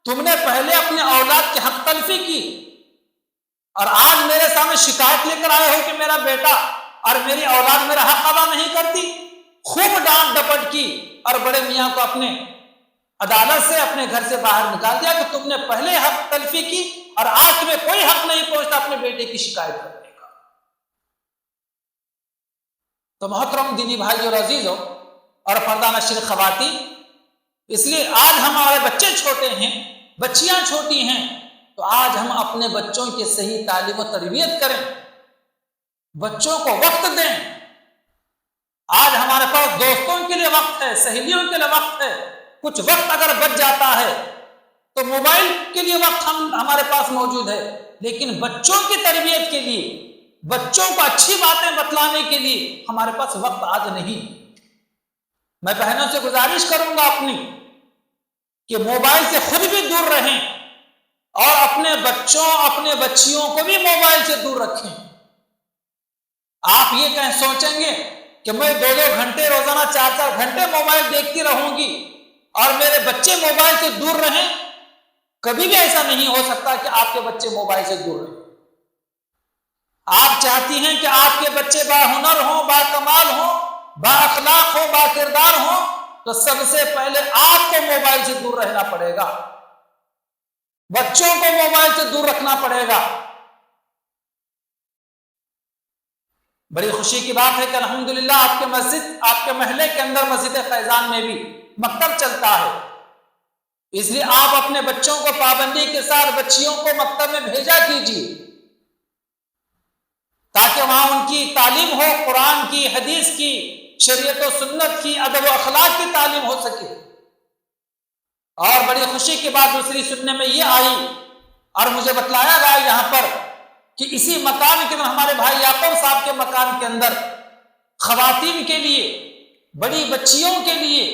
تم نے پہلے اپنے اولاد کی حق تلفی کی، اور آج میرے سامنے شکایت لے کر آئے ہو کہ میرا بیٹا اور میری اولاد میرا حق ادا نہیں کرتی. خوب ڈانٹ ڈپٹ کی اور بڑے میاں کو اپنے عدالت سے اپنے گھر سے باہر نکال دیا کہ تم نے پہلے حق تلفی کی اور آج تمہیں کوئی حق نہیں پہنچتا اپنے بیٹے کی شکایت کرنے کا۔ تو محترم دینی بھائی اور عزیزوں اور پردہ نشین خواتین، اس لیے آج ہمارے بچے چھوٹے ہیں، بچیاں چھوٹی ہیں، تو آج ہم اپنے بچوں کی صحیح تعلیم و تربیت کریں، بچوں کو وقت دیں۔ آج ہمارے پاس دوستوں کے لیے وقت ہے، سہیلیوں کے لیے وقت ہے، کچھ وقت اگر بچ جاتا ہے تو موبائل کے لیے وقت ہمارے پاس موجود ہے، لیکن بچوں کی تربیت کے لیے، بچوں کو اچھی باتیں بتلانے کے لیے ہمارے پاس وقت آج نہیں۔ میں بہنوں سے گزارش کروں گا اپنی کہ موبائل سے خود بھی دور رہیں اور اپنے بچوں اپنے بچیوں کو بھی موبائل سے دور رکھیں۔ آپ یہ کہیں سوچیں گے کہ میں 2 گھنٹے روزانہ 4 گھنٹے موبائل دیکھتی رہوں گی اور میرے بچے موبائل سے دور رہیں، کبھی بھی ایسا نہیں ہو سکتا کہ آپ کے بچے موبائل سے دور رہیں۔ آپ چاہتی ہیں کہ آپ کے بچے باہنر ہوں، با کمال ہوں، با اخلاق ہوں، با کردار ہوں، تو سب سے پہلے آپ کو موبائل سے دور رہنا پڑے گا، بچوں کو موبائل سے دور رکھنا پڑے گا۔ بڑی خوشی کی بات ہے کہ الحمدللہ آپ کے مسجد، آپ کے محلے کے اندر مسجد فیضان میں بھی مکتب چلتا ہے، اس لیے آپ اپنے بچوں کو پابندی کے ساتھ بچیوں کو مکتب میں بھیجا کیجیے تاکہ وہاں ان کی تعلیم ہو، قرآن کی، حدیث کی، شریعت و سنت کی، ادب و اخلاق کی تعلیم ہو سکے۔ اور بڑی خوشی کی بات دوسری سننے میں یہ آئی اور مجھے بتلایا گیا یہاں پر کہ اسی مکان کے اندر، ہمارے بھائی یعقوب صاحب کے مکان کے اندر، خواتین کے لیے، بڑی بچیوں کے لیے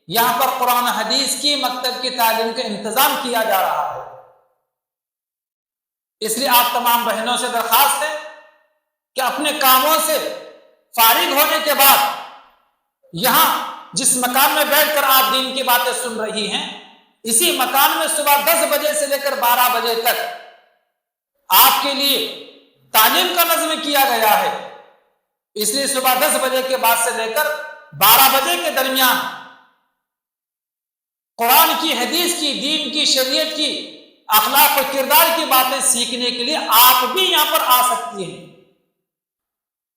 یہاں پر قرآن حدیث کی مکتب کی تعلیم کا انتظام کیا جا رہا ہے۔ اس لیے آپ تمام بہنوں سے درخواست ہے کہ اپنے کاموں سے فارغ ہونے کے بعد یہاں جس مکان میں بیٹھ کر آپ دین کی باتیں سن رہی ہیں، اسی مکان میں صبح 10 بجے سے لے کر 12 بجے تک آپ کے لیے تعلیم کا نظم کیا گیا ہے۔ اس لیے صبح 10 بجے کے بعد سے لے کر 12 بجے کے درمیان قرآن کی، حدیث کی، دین کی، شریعت کی، اخلاق و کردار کی باتیں سیکھنے کے لیے آپ بھی یہاں پر آ سکتی ہیں۔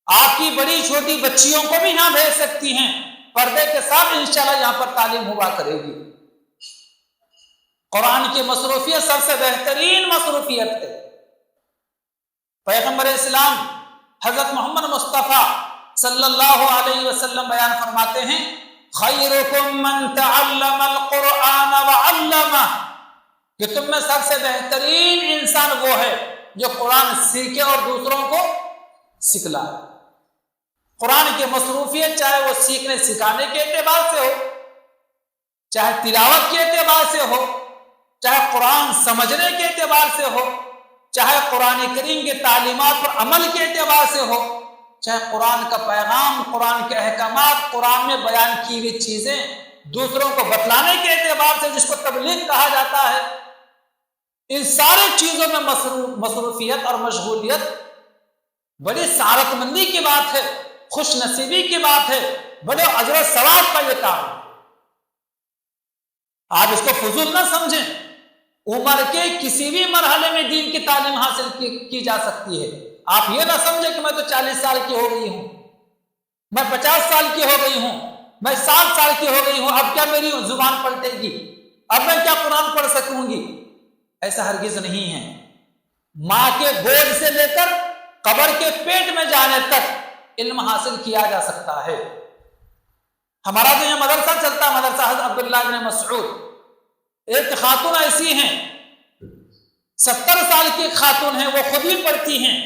آپ کی بڑی چھوٹی بچیوں کو بھی یہاں بھیج سکتی ہیں، پردے کے ساتھ انشاءاللہ یہاں پر تعلیم ہوا کرے گی۔ قرآن کی مصروفیت سب سے بہترین مصروفیت ہے۔ پیغمبر اسلام حضرت محمد مصطفیٰ صلی اللہ علیہ وسلم بیان فرماتے ہیں، خیرکم من تعلم القرآن وعلمہ، کہ تم میں سب سے بہترین انسان وہ ہے جو قرآن سیکھے اور دوسروں کو سکھلائے۔ قرآن کی مصروفیت چاہے وہ سیکھنے سکھانے کے اعتبار سے ہو، چاہے تلاوت کے اعتبار سے ہو، چاہے قرآن سمجھنے کے اعتبار سے ہو، چاہے قرآن کریم کی تعلیمات پر عمل کے اعتبار سے ہو، چاہے قرآن کا پیغام، قرآن کے احکامات، قرآن میں بیان کی ہوئی چیزیں دوسروں کو بتلانے کے اعتبار سے، جس کو تبلیغ کہا جاتا ہے، ان سارے چیزوں میں مصروفیت اور مشغولیت بڑی سعادت مندی کی بات ہے، خوش نصیبی کی بات ہے، بڑے اجر و ثواب کا یہ کام ہے۔ آپ اس کو فضول نہ سمجھیں، عمر کے کسی بھی مرحلے میں دین کی تعلیم حاصل کی جا سکتی ہے۔ آپ یہ نہ سمجھیں کہ میں تو 40 سال کی ہو گئی ہوں، میں 50 سال کی ہو گئی ہوں، میں 60 سال کی ہو گئی ہوں، اب کیا میری زبان پلٹے گی، اب میں کیا قرآن پڑھ سکوں گی؟ ایسا ہرگز نہیں ہے۔ ماں کے گود سے لے کر قبر کے پیٹ میں جانے تک علم حاصل کیا جا سکتا ہے۔ ہمارا جو یہ مدرسہ چلتا ہے، مدرسہ حضرت عبداللہ بن مسعود، ایک خاتون ایسی ہیں 70 سال کی خاتون ہیں، وہ خود بھی پڑھتی ہیں،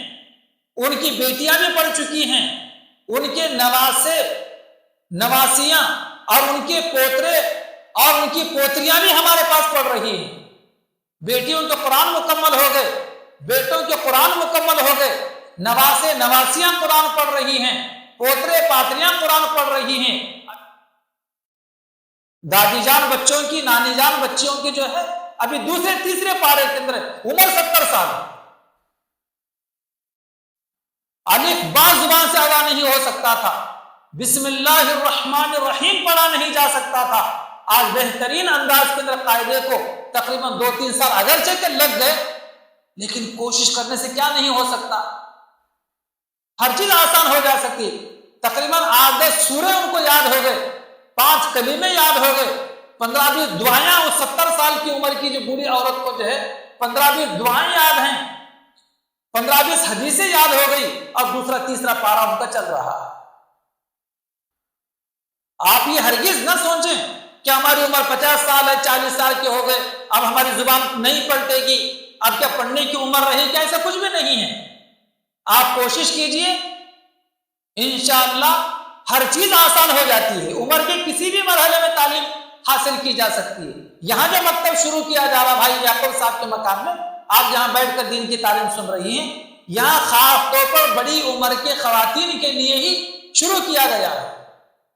ان کی بیٹیاں بھی پڑھ چکی ہیں، ان کے نواسے نواسیاں اور ان کے پوترے اور ان کی پوتریاں بھی ہمارے پاس پڑھ رہی ہیں۔ بیٹیوں کے قرآن مکمل ہو گئے، بیٹوں کے قرآن مکمل ہو گئے، نواسے نواسیاں قرآن پڑھ رہی ہیں، پوترے پاتریاں قرآن پڑھ رہی ہیں، دادی جان بچوں کی، نانی جان بچیوں کی جو ہے ابھی دوسرے تیسرے پارے کے اندر عمر 70 سال، الف با زبان سے ادا نہیں ہو سکتا تھا، بسم اللہ الرحمن الرحیم پڑھا نہیں جا سکتا تھا، آج بہترین انداز کے اندر قاعدے کو تقریباً 2-3 سال اگرچہ کہ لگ گئے، لیکن کوشش کرنے سے کیا نہیں ہو سکتا، ہر چیز آسان ہو جا سکتی۔ تقریباً 8-10 سورے ان کو یاد ہو گئے، 5 کلمے یاد ہو گئے، 15-20 دعائیں، اس 70 سال کی عمر کی جو بوڑھی عورت کو جو ہے 15-20 دعائیں یاد ہیں، 15-20 حدیثیں یاد ہو گئی، اور دوسرا تیسرا پارا ان کا چل رہا ہے۔ آپ یہ ہرگز نہ سوچیں کہ ہماری عمر 50 سال ہے، 40 سال کے ہو گئے، اب ہماری زبان نہیں پلٹے گی، اب کیا پڑھنے کی عمر رہی کیا؟ ایسا کچھ بھی نہیں ہے۔ آپ کوشش کیجئے، انشاءاللہ ہر چیز آسان ہو جاتی ہے، عمر کے کسی بھی مرحلے میں تعلیم حاصل کی جا سکتی ہے۔ یہاں جو مکتب شروع کیا جا رہا بھائی یعقوب صاحب کے مکان میں، آپ جہاں بیٹھ کر دین کی تعلیم سن رہی ہیں، یہاں خاص طور پر بڑی عمر کے خواتین کے لیے ہی شروع کیا گیا ہے،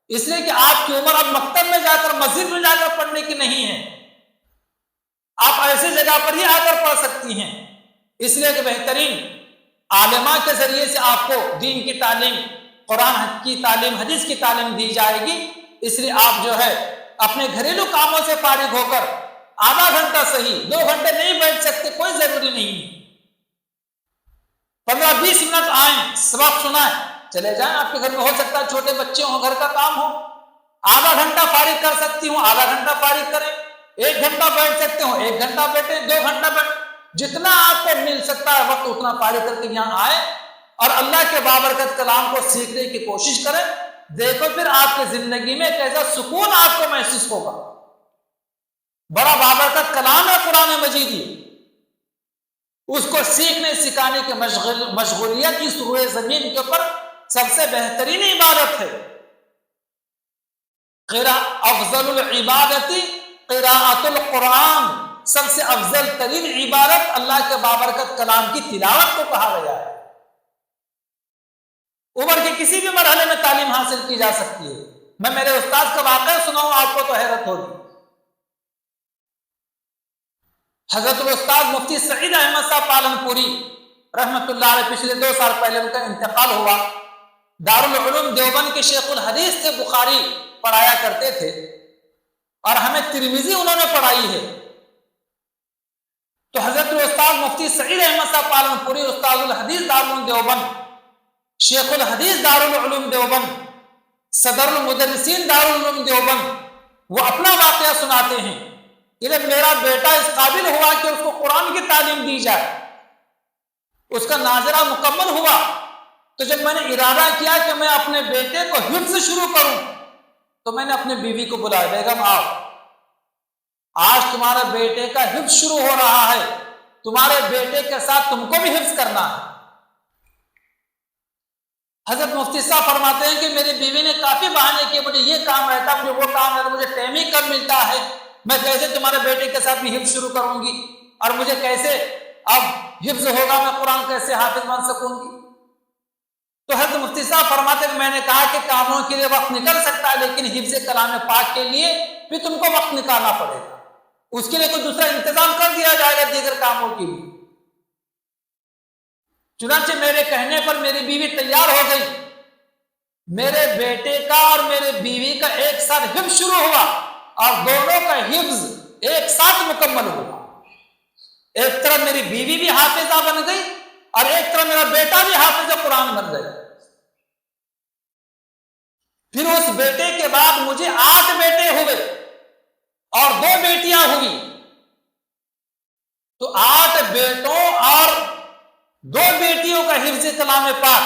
اس لیے کہ آپ کی عمر اب مکتب میں جا کر، مسجد میں جا کر پڑھنے کی نہیں ہے، آپ ایسی جگہ پر ہی آ کر پڑھ سکتی ہیں۔ اس لیے کہ بہترین عالمہ کے ذریعے سے آپ کو دین کی تعلیم، قرآن کی تعلیم، حدیث کی تعلیم دی جائے گی۔ اس لیے آپ جو ہے اپنے گھریلو کاموں سے فارغ ہو کر آدھا گھنٹہ صحیح، 2 گھنٹے نہیں بیٹھ سکتے، کوئی ضروری نہیں ہے، 15-20 منٹ آئیں، سبق سنائیں، چلے جائیں۔ آپ کے گھر میں ہو سکتا ہے چھوٹے بچے ہوں، گھر کا کام ہو، آدھا گھنٹہ فارغ کر سکتی ہوں، آدھا گھنٹہ فارغ کریں، 1 گھنٹہ بیٹھ سکتے ہوں، 1 گھنٹہ بیٹھیں، 2 گھنٹہ بیٹھ، جتنا آپ کو مل سکتا ہے وقت اتنا فارغ کر کے یہاں آئے اور اللہ کے بابرکت کلام کو سیکھنے کی کوشش کریں۔ دیکھو پھر آپ کی زندگی میں کیسا سکون آپ کو محسوس ہوگا۔ بڑا بابرکت کلام ہے قرآن مجید، اس کو سیکھنے سکھانے کی مشغولیت اس روئے زمین کے اوپر سب سے بہترین عبادت ہے۔ افضل العبادت قراءۃ القرآن، سب سے افضل ترین عبادت اللہ کے بابرکت کلام کی تلاوت کو کہا گیا ہے۔ عمر کے کسی بھی مرحلے میں تعلیم حاصل کی جا سکتی ہے۔ میں میرے استاد کا واقعہ سناؤں آپ کو تو حیرت ہوگی۔ حضرت الاستاذ مفتی سعید احمد صاحب پالن پوری رحمت اللہ علیہ، پچھلے 2 سال پہلے ان کا انتقال ہوا۔ دارالعلوم دیوبند کے شیخ الحدیث سے، بخاری پڑھایا کرتے تھے اور ہمیں ترمذی انہوں نے پڑھائی ہے۔ تو حضرت الاستاذ مفتی سعید احمد صاحب پالن پوری، استاد الحدیث دارالعلوم دیوبند، شیخ الحدیث دارالعلوم دیوبند، صدر المدرسین دارالعلوم دیوبند، وہ اپنا واقعہ سناتے ہیں کہ جب میرا بیٹا اس قابل ہوا کہ اس کو قرآن کی تعلیم دی جائے، اس کا ناظرہ مکمل ہوا، تو جب میں نے ارادہ کیا کہ میں اپنے بیٹے کو حفظ شروع کروں، تو میں نے اپنے بیوی کو بلایا، بیگم آؤ، آج تمہارے بیٹے کا حفظ شروع ہو رہا ہے، تمہارے بیٹے کے ساتھ تم کو بھی حفظ کرنا ہے۔ حضرت مفتی صاحب فرماتے ہیں کہ میری بیوی نے کافی بہانے کیے، مجھے یہ کام رہتا، مجھے وہ کام رہتا، مجھے ٹائم ہی کم ملتا ہے، میں کیسے تمہارے بیٹے کے ساتھ بھی حفظ شروع کروں گی، اور مجھے کیسے اب حفظ ہوگا، میں قرآن کیسے حافظ بن سکوں گی۔ تو حضرت مفتی صاحب فرماتے ہیں کہ میں نے کہا کہ کاموں کے لیے وقت نکل سکتا ہے، لیکن حفظ کلام پاک کے لیے بھی تم کو وقت نکالنا پڑے گا، اس کے لیے کوئی دوسرا انتظام کر دیا جائے گا دیگر کاموں کے لیے۔ چنانچہ میرے کہنے پر میری بیوی تیار ہو گئی، میرے بیٹے کا اور میرے بیوی کا ایک ساتھ حفظ شروع ہوا، اور دونوں کا حفظ ایک ساتھ مکمل ہوا۔ ایک طرف میری بیوی بھی حافظہ بن گئی اور ایک طرف میرا بیٹا بھی حافظ قرآن بن گیا۔ پھر اس بیٹے کے بعد مجھے 8 بیٹے ہوئے اور 2 بیٹیاں ہوئی، تو 8 بیٹوں اور 2 بیٹیوں کا حفظ کلام پاک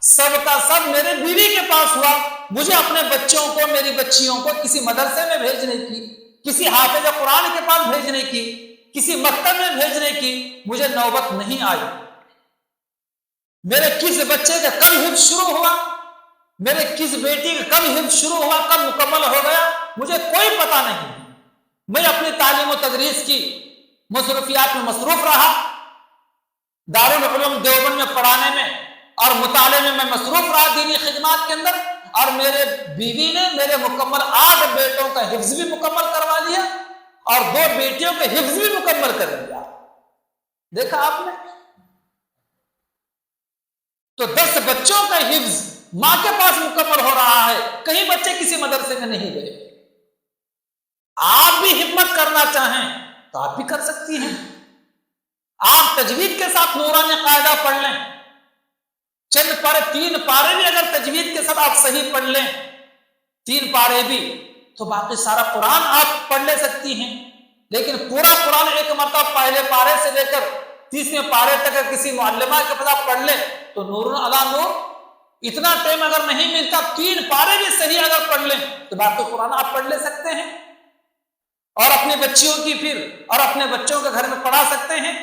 سب کا سب میرے بیوی کے پاس ہوا۔ مجھے اپنے بچوں کو، میری بچیوں کو کسی مدرسے میں بھیجنے کی، کسی حافظ قرآن کے پاس بھیجنے کی، کسی مکتب میں بھیجنے کی مجھے نوبت نہیں آئی۔ میرے کس بچے کا کب حفظ شروع ہوا، میرے کس بیٹی کا کب حفظ شروع ہوا، کب مکمل ہو گیا، مجھے کوئی پتہ نہیں۔ میں اپنی تعلیم و تدریس کی مصروفیات میں مصروف رہا، دارالعلوم دیوبند میں پڑھانے میں اور مطالعے میں مصروف رہا دینی خدمات کے اندر، اور میرے بیوی نے میرے مکمل 8 بیٹوں کا حفظ بھی مکمل کروا لیا اور 2 بیٹیوں کا حفظ بھی مکمل کر لیا۔ دیکھا آپ نے؟ تو 10 بچوں کا حفظ ماں کے پاس مکمل ہو رہا ہے، کہیں بچے کسی مدرسے میں نہیں گئے۔ آپ بھی ہمت کرنا چاہیں تو آپ بھی کر سکتی ہیں. آپ تجوید کے ساتھ نورانی قاعدہ پڑھ لیں، چند پارے 3 پارے بھی اگر تجوید کے ساتھ آپ صحیح پڑھ لیں، 3 پارے بھی، تو باقی سارا قرآن آپ پڑھ لے سکتی ہیں. لیکن پورا قرآن ایک مرتبہ پہلے پارے سے لے کر 30ویں پارے تک اگر کسی معلمہ کے پاس آپ پڑھ لیں تو نور علی نور. اتنا ٹائم اگر نہیں ملتا، 3 پارے بھی صحیح اگر پڑھ لیں تو باقی قرآن آپ پڑھ لے سکتے ہیں، اور اپنی بچیوں کی پھر اور اپنے بچوں کے گھر میں پڑھا سکتے ہیں.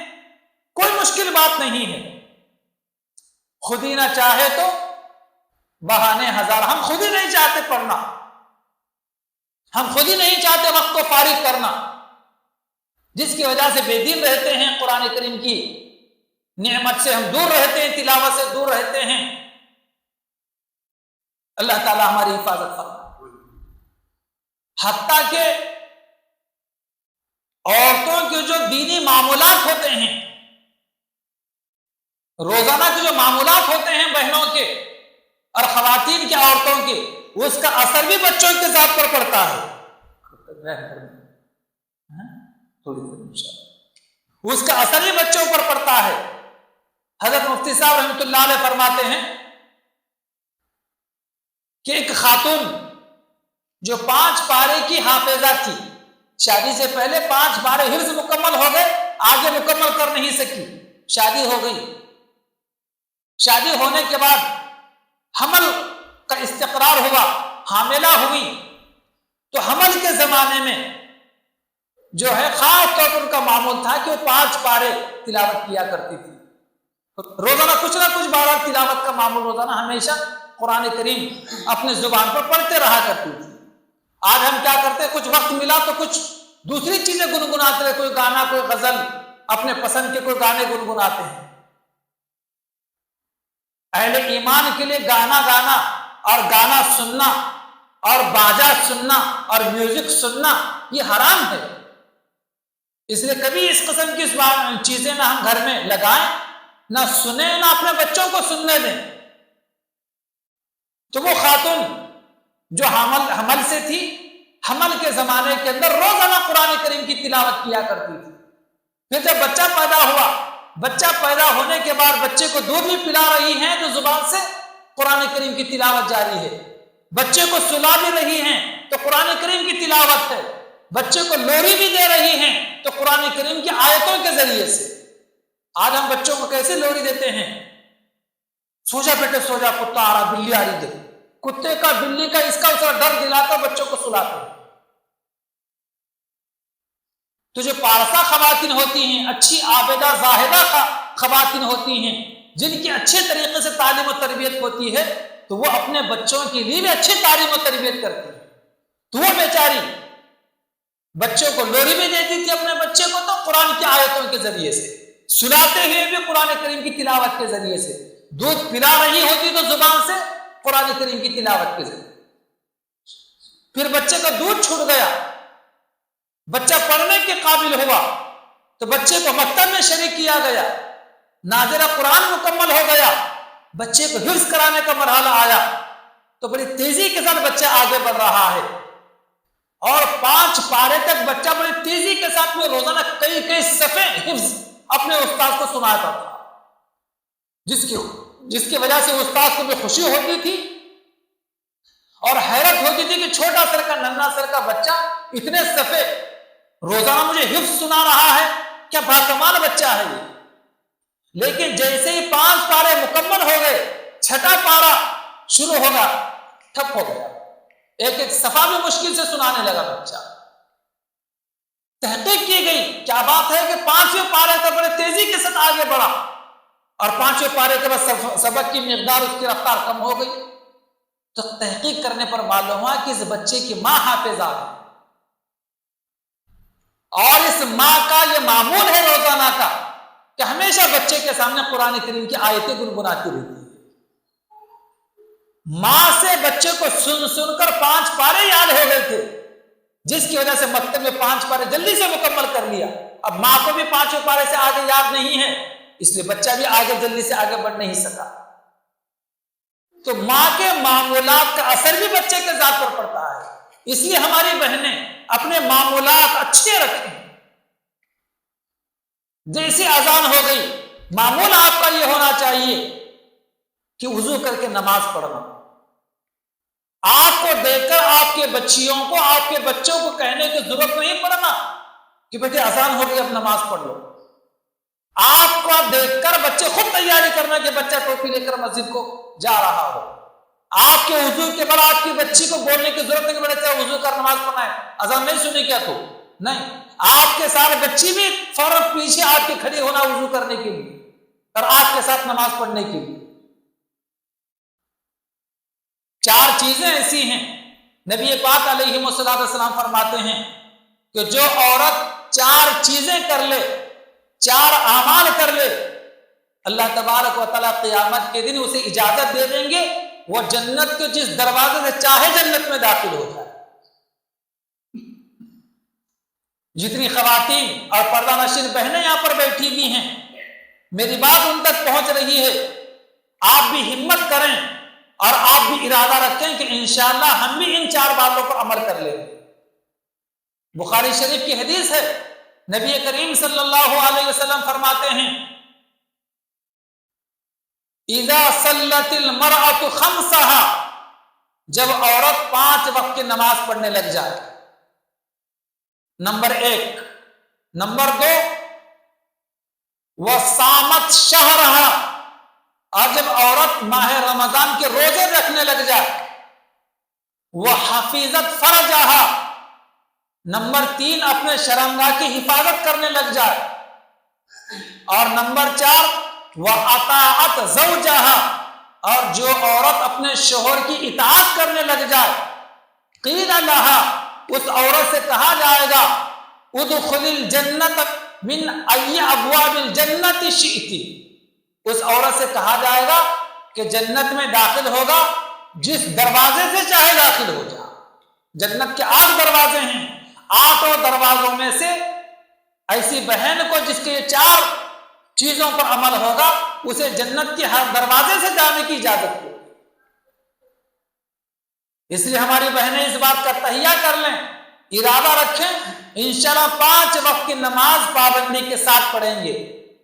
کوئی مشکل بات نہیں ہے. خود ہی نہ چاہے تو بہانے ہزار. ہم خود ہی نہیں چاہتے پڑھنا، ہم خود ہی نہیں چاہتے وقت کو فارغ کرنا، جس کی وجہ سے بے دین رہتے ہیں. قرآن کریم کی نعمت سے ہم دور رہتے ہیں، تلاوت سے دور رہتے ہیں. اللہ تعالی ہماری حفاظت فرمائے. حتیٰ کہ عورتوں کے جو دینی معمولات ہوتے ہیں، روزانہ کے جو معمولات ہوتے ہیں بہنوں کے اور خواتین کے، عورتوں کے، اس کا اثر بھی بچوں کے ذات پر پڑتا ہے. اس کا اثر بھی بچوں پر پڑتا ہے. حضرت مفتی صاحب رحمۃ اللہ علیہ فرماتے ہیں کہ ایک خاتون جو 5 پارے کی حافظہ تھی، شادی سے پہلے 5 پارے حفظ مکمل ہو گئے، آگے مکمل کر نہیں سکی، شادی ہو گئی. شادی ہونے کے بعد حمل کا استقرار ہوا، حاملہ ہوئی، تو حمل کے زمانے میں جو ہے خاص طور پر ان کا معمول تھا کہ وہ 5 پارے تلاوت کیا کرتی تھی. روزانہ کچھ نہ کچھ بارہ تلاوت کا معمول، روزانہ ہمیشہ قرآن کریم اپنے زبان پر پڑھتے رہا کرتی تھی. آج ہم کیا کرتے ہیں، کچھ وقت ملا تو کچھ دوسری چیزیں گنگناتے ہیں، کوئی گانا، کوئی غزل، اپنے پسند کے کوئی گانے گنگناتے ہیں. اہل ایمان کے لیے گانا گانا اور گانا سننا اور باجا سننا اور میوزک سننا یہ حرام ہے. اس لیے کبھی اس قسم کی چیزیں نہ ہم گھر میں لگائیں، نہ سنیں، نہ اپنے بچوں کو سننے دیں. تو وہ خاتون جو حمل سے تھی، حمل کے زمانے کے اندر روزانہ قرآن کریم کی تلاوت کیا کرتی تھی. پھر جب بچہ پیدا ہوا، بچہ پیدا ہونے کے بعد بچے کو دودھ بھی پلا رہی ہیں تو زبان سے قرآن کریم کی تلاوت جاری ہے. بچے کو سلا بھی رہی ہیں تو قرآن کریم کی تلاوت ہے. بچے کو لوری بھی دے رہی ہیں تو قرآن کریم کی آیتوں کے ذریعے سے. آج ہم بچوں کو کیسے لوری دیتے ہیں، سو جا بیٹے سو جا، کتا آ رہا، بلی آ رہی، دے کتے کا، بلی کا، اس کا اس کا ڈر دلا کر بچوں کو سلاتے ہیں. تو جو پارسا خواتین ہوتی ہیں، اچھی عابدہ زاہدہ خواتین ہوتی ہیں، جن کی اچھے طریقے سے تعلیم و تربیت ہوتی ہے، تو وہ اپنے بچوں کے لیے بھی اچھی تعلیم و تربیت کرتی ہیں. تو وہ بیچاری بچوں کو لوری بھی دیتی تھی اپنے بچے کو تو قرآن کی آیتوں کے ذریعے سے، سلاتے ہوئے بھی قرآن کریم کی تلاوت کے ذریعے سے، دودھ پلا رہی ہوتی تو زبان سے قرآن کریم کی تلاوت کے ذریعے. پھر بچے کا دودھ چھوٹ گیا، بچہ پڑھنے کے قابل ہوا تو بچے کو مکتب میں شریک کیا گیا، ناظرہ قرآن مکمل ہو گیا، بچے کو حفظ کرانے کا مرحلہ آیا تو بڑی تیزی کے ساتھ بچہ آگے بڑھ رہا ہے. اور 5 پارے تک بچہ بڑی تیزی کے ساتھ میں روزانہ کئی صفحے حفظ اپنے استاد کو سناتا تھا، جس کی وجہ سے استاد کو بھی خوشی ہوتی تھی اور حیرت ہوتی تھی کہ چھوٹا سر کا، ننھا سر کا بچہ اتنے صفحے روزانہ مجھے حفظ سنا رہا ہے، کیا باکمال بچہ ہے یہ. لیکن جیسے ہی 5 پارے مکمل ہو گئے، 6واں پارا شروع ہوگا، ٹھپ ہو گیا، ایک صفحہ بھی مشکل سے سنانے لگا بچہ. تحقیق کی گئی، کیا بات ہے کہ 5ویں پارے تک بڑے تیزی کے ساتھ آگے بڑھا اور 5ویں پارے کے بعد سبق کی مقدار، اس کی رفتار کم ہو گئی. تو تحقیق کرنے پر معلوم ہوا کہ اس بچے کی ماں حافظہ ہے اور اس ماں کا یہ معمول ہے روزانہ کا کہ ہمیشہ بچے کے سامنے قرآن کریم کی آیتیں گنگناتی رہتی ہے. ماں سے بچے کو سن کر 5 پارے یاد ہو گئے تھے، جس کی وجہ سے مکتب میں 5 پارے جلدی سے مکمل کر لیا. اب ماں کو بھی 5ویں پارے سے آگے یاد نہیں ہے، اس لیے بچہ بھی آگے جلدی سے آگے بڑھ نہیں سکا. تو ماں کے معمولات کا اثر بھی بچے کے ذات پر پڑتا ہے. اس لیے ہماری بہنیں اپنے معمولات اچھے رکھیں. جیسی اذان ہو گئی معمول آپ کا یہ ہونا چاہیے کہ وضو کر کے نماز پڑھنا. آپ کو دیکھ کر آپ کے بچیوں کو، آپ کے بچوں کو کہنے کی ضرورت نہیں پڑنا کہ بیٹے اذان ہو گئی اب نماز پڑھ لو. آپ کو دیکھ کر بچے خود تیاری کرنا کہ بچہ ٹوپی لے کر مسجد کو جا رہا ہو. آپ کے وضو کے بعد آپ کی بچی کو بولنے کی ضرورت نہیں کہ بیٹا وضو کر نماز پڑھنا ہے، اذان نہیں سنی کیا تو نہیں. آپ کے ساتھ بچی بھی فوراً پیچھے آپ کے کھڑی ہونا وضو کرنے کے لیے اور آپ کے ساتھ نماز پڑھنے کے لیے. 4 چیزیں ایسی ہیں نبی پاک علیہ السلام فرماتے ہیں کہ جو عورت 4 چیزیں کر لے، 4 اعمال کر لے، اللہ تبارک و تعالیٰ قیامت کے دن اسے اجازت دے دیں گے وہ جنت کے جس دروازے سے چاہے جنت میں داخل ہو جائے. جتنی خواتین اور پردہ نشین بہنیں یہاں پر بیٹھی ہوئی ہیں، میری بات ان تک پہنچ رہی ہے. آپ بھی ہمت کریں اور آپ بھی ارادہ رکھیں کہ انشاءاللہ ہم بھی ان 4 باتوں پر عمل کر لیں. بخاری شریف کی حدیث ہے، نبی کریم صلی اللہ علیہ وسلم فرماتے ہیں اذا صلت المرأة خمسها، جب عورت 5 وقت کی نماز پڑھنے لگ جائے. نمبر 1. نمبر 2 وصامت شہرها، اور جب عورت ماہ رمضان کے روزے رکھنے لگ جائے. وحفظت فرجها، نمبر 3 اپنے شرمگاہ کی حفاظت کرنے لگ جائے. اور نمبر 4 وَأَطَاعَتْ زَوْجَهَا، اور جو عورت اپنے شوہر کی اطاعت کرنے لگ جائے. قِيلَ لَهَا، اس عورت سے کہا جائے گا ادخل الجنت من ای ابواب الجنت شئت، اس عورت سے کہا جائے گا کہ جنت میں داخل ہوگا جس دروازے سے چاہے داخل ہو جا. جنت کے 8 دروازے ہیں، 8 دروازوں میں سے ایسی بہن کو جس کے 4 چیزوں پر عمل ہوگا اسے جنت کے ہر دروازے سے جانے کی اجازت ہے. اس لیے ہماری بہنیں اس بات کا تہیہ کر لیں، ارادہ رکھیں انشاءاللہ 5 وقت کی نماز پابندی کے ساتھ پڑھیں گے.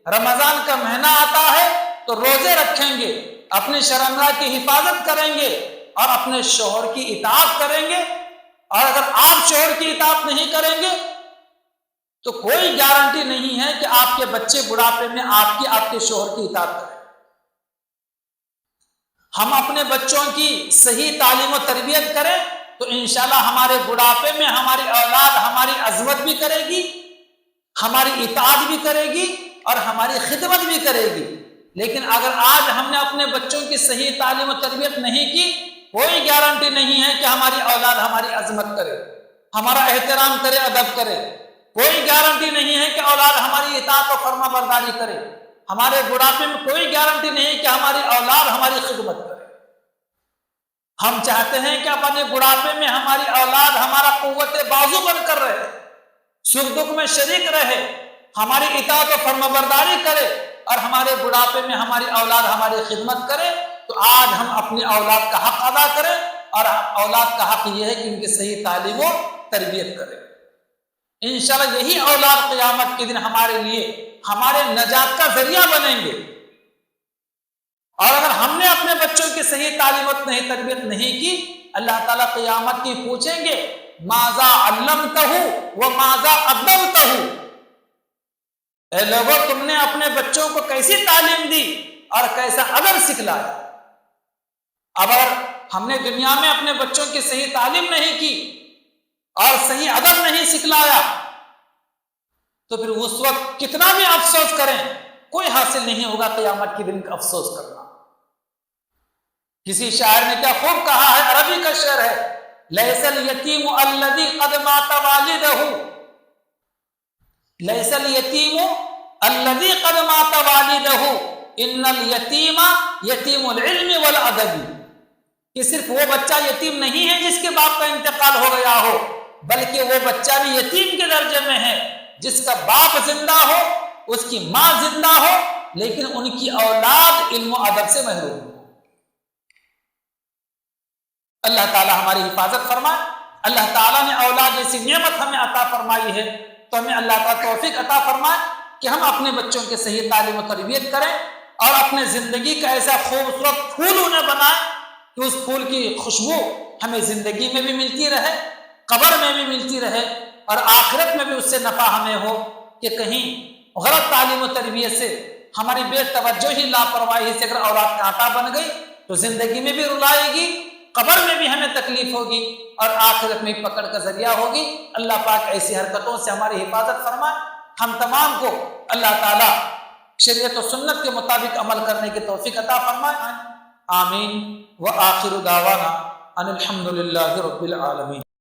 رمضان کا مہینہ آتا ہے تو روزے رکھیں گے، اپنی شرمگاہ کی حفاظت کریں گے اور اپنے شوہر کی اطاعت کریں گے. اور اگر آپ شوہر کی اطاعت نہیں کریں گے تو کوئی گارنٹی نہیں ہے کہ آپ کے بچے بڑھاپے میں آپ کے شوہر کی اطاعت کریں. ہم اپنے بچوں کی صحیح تعلیم و تربیت کریں تو انشاءاللہ ہمارے بڑھاپے میں ہماری اولاد ہماری عظمت بھی کرے گی، ہماری اطاعت بھی کرے گی اور ہماری خدمت بھی کرے گی. لیکن اگر آج ہم نے اپنے بچوں کی صحیح تعلیم و تربیت نہیں کی، کوئی گارنٹی نہیں ہے کہ ہماری اولاد ہماری عظمت کرے، ہمارا احترام کرے، ادب کرے. کوئی گارنٹی نہیں ہے کہ اولاد ہماری اطاعت و فرما برداری کرے. ہمارے بڑھاپے میں کوئی گارنٹی نہیں کہ ہماری اولاد ہماری خدمت کرے. ہم چاہتے ہیں کہ اپنے بڑھاپے میں ہماری اولاد ہمارا قوت بازو بن کر رہے، سکھ دکھ میں شریک رہے، ہماری اطاعت و فرما برداری کرے اور ہمارے بڑھاپے میں ہماری اولاد ہماری خدمت کرے. تو آج ہم اپنی اولاد کا حق ادا کریں اور اولاد کا حق یہ ہے کہ ان کی صحیح تعلیم و تربیت کریں. انشاءاللہ یہی اولاد قیامت کے دن ہمارے لیے ہمارے نجات کا ذریعہ بنیں گے. اور اگر ہم نے اپنے بچوں کی صحیح تعلیم و تربیت نہیں کی، اللہ تعالیٰ قیامت کی پوچھیں گے ماذا علمتہ و ماذا ادبتہ، اے لوگوں تم نے اپنے بچوں کو کیسی تعلیم دی اور کیسا ادب سکھلایا. اگر ہم نے دنیا میں اپنے بچوں کی صحیح تعلیم نہیں کی اور صحیح ادب نہیں سکھلایا تو پھر اس وقت کتنا بھی افسوس کریں کوئی حاصل نہیں ہوگا قیامت کے دن کا افسوس کرنا. کسی شاعر نے کیا خوب کہا ہے، عربی کا شعر ہے، لیس الیتیم الذی قد مات والدہ، لیس الیتیم الذی قد مات والدہ ان الیتیم یتیم العلم والادب، کہ صرف وہ بچہ یتیم نہیں ہے جس کے باپ کا انتقال ہو گیا ہو، بلکہ وہ بچہ بھی یتیم کے درجے میں ہے جس کا باپ زندہ ہو، اس کی ماں زندہ ہو، لیکن ان کی اولاد علم و ادب سے محروم ہو. اللہ تعالی ہماری حفاظت فرمائے. اللہ تعالیٰ نے اولاد جیسی نعمت ہمیں عطا فرمائی ہے تو ہمیں اللہ تعالیٰ توفیق عطا فرمائے کہ ہم اپنے بچوں کے صحیح تعلیم و تربیت کریں اور اپنے زندگی کا ایسا خوبصورت پھول انہیں بنائیں کہ اس پھول کی خوشبو ہمیں زندگی میں بھی ملتی رہے، قبر میں بھی ملتی رہے، اور آخرت میں بھی اس سے نفع ہمیں ہو کہ کہیں غلط تعلیم و تربیت سے ہماری بے توجہی لاپرواہی سے اگر اولاد کانٹا بن گئی تو زندگی میں بھی رلائے گی، قبر میں بھی ہمیں تکلیف ہوگی اور آخرت میں پکڑ کا ذریعہ ہوگی۔ اللہ پاک ایسی حرکتوں سے ہماری حفاظت فرمائے، ہم تمام کو اللہ تعالیٰ شریعت و سنت کے مطابق عمل کرنے کی توفیق عطا فرمائے، آمین۔ وآخر دعوانا ان الحمد للہ رب العالمین۔